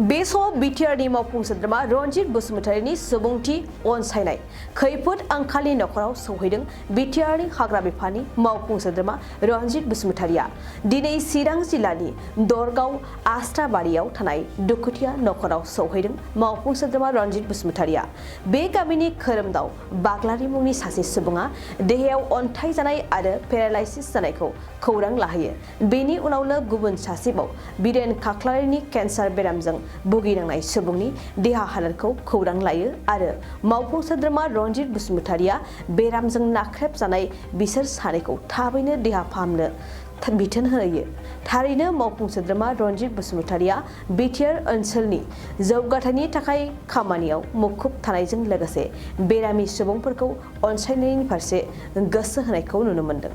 बेस बिटिआरनि मावफुं सोद्रोमा रनजित बसुमतारीनि सुबुंथि अनसायनाय खैफोद आंखालनि नखराव सौहैदों बिटिआरनि हाग्रा बिफाननि मावफुं सोद्रोमा रनजित बसुमतारीया दिनै चिरां जिल्लानि दरगाव आस्राबारियाव थानाय दुखुथिया नखराव सौहैदों मावफुं सोद्रोमा रनजित बसुमतारीया बे गामिनि खोरोमदाव बाग्लारि मुंनि सासे सुबुङा देहायाव अन्थाइ जानाय आरो पेरालाइसिस जानायखौ खौरां लाहैयो बेनि उनावनो गुबुन सासेबाव बिरेन खाख्लारिनि केन्सार बेरामजों भुगिनांनाय सुबुंनि देहा हालोदखौ खौरां लायो आरो मावफुं सोद्रोमा रनजित बसुमतारीया बेरामजों नाख्रेबजानाय बिसोर सानैखौ थाबैनो देहा फाहामनो बिथोन होयो। थारैनो मावफुं सोद्रोमा रनजित बसुमतारीया बिटिआर ओनसोलनि जौगाथायनि थाखाय खामानियाव मुखुब थानायजों लोगोसे बेरामि सुबुंफोरखौ अनसायनायनि फारसे गोसो होनायखौ नुनो मोनदों।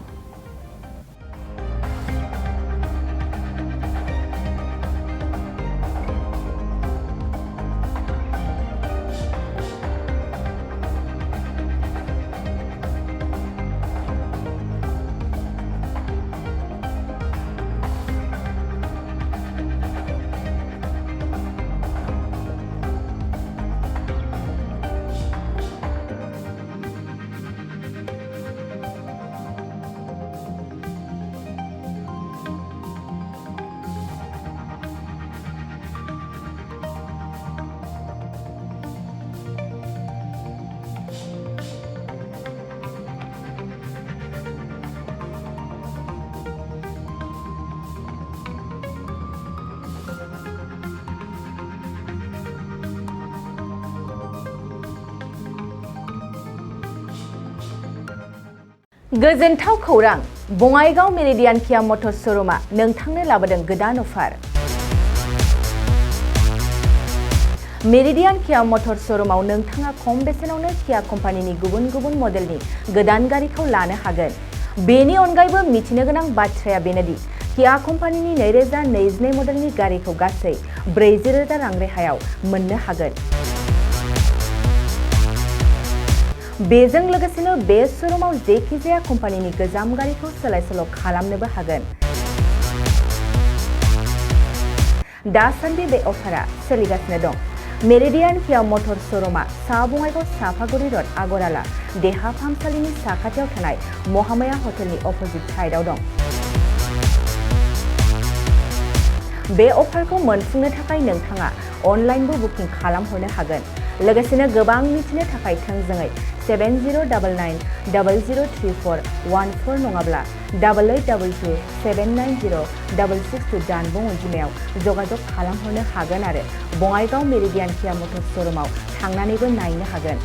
गोजोनथाव खौरां बङाइगाव मेरिडियान किया मटर्स श'रुमआ नोंथांनो लाबोदों गोदान अफार। मेरिडियान किया मटर्स श'रुमआव नोंथाङा खम बेसेनावनो किया कम्पानिनि गुबुन गुबुन मडेलनि गोदान गारिखौ लानो हागोन। बेनि अनगायैबो मिथिनो गोनां बाथ्राया बेनोदि किया कम्पानिनि 2022 मडेलनि गारिखौ गासै 40,000 रां रेहायाव मोननो हागोन। बेजों लोगोसेनो बे श'रुमाव जेखिजाया कम्पानिनि गोजाम गारिखौ सोलाय-सोल' खालामनोबो हागोन। दासान्दि बे अफारा सोलिगासिनो दं। मेरिडियान किया मटर्स श'रुमआ सा बङाइगाव साफागुरि र'ड आगराला देहा फाहामसालिनि साखाथियाव थानाय महामाया हटेलनि अपोजिट साइडआव दं। बे अफारखौ मोनफुंनो थाखाय नोंथाङा अनलाइनबो बुकिं खालामहरनो हागोन। लोगोसेनो गोबां मिथिनो थाखाय थोंजोङै 7099003414 नङाब्ला 8822790662 जानबुं अनजिमायाव जगाजग खालामहरनो हागोन आरो बङाइगाव मेरिडियान किया मटर्स श'रुमआव थांनानैबो नायनो हागोन।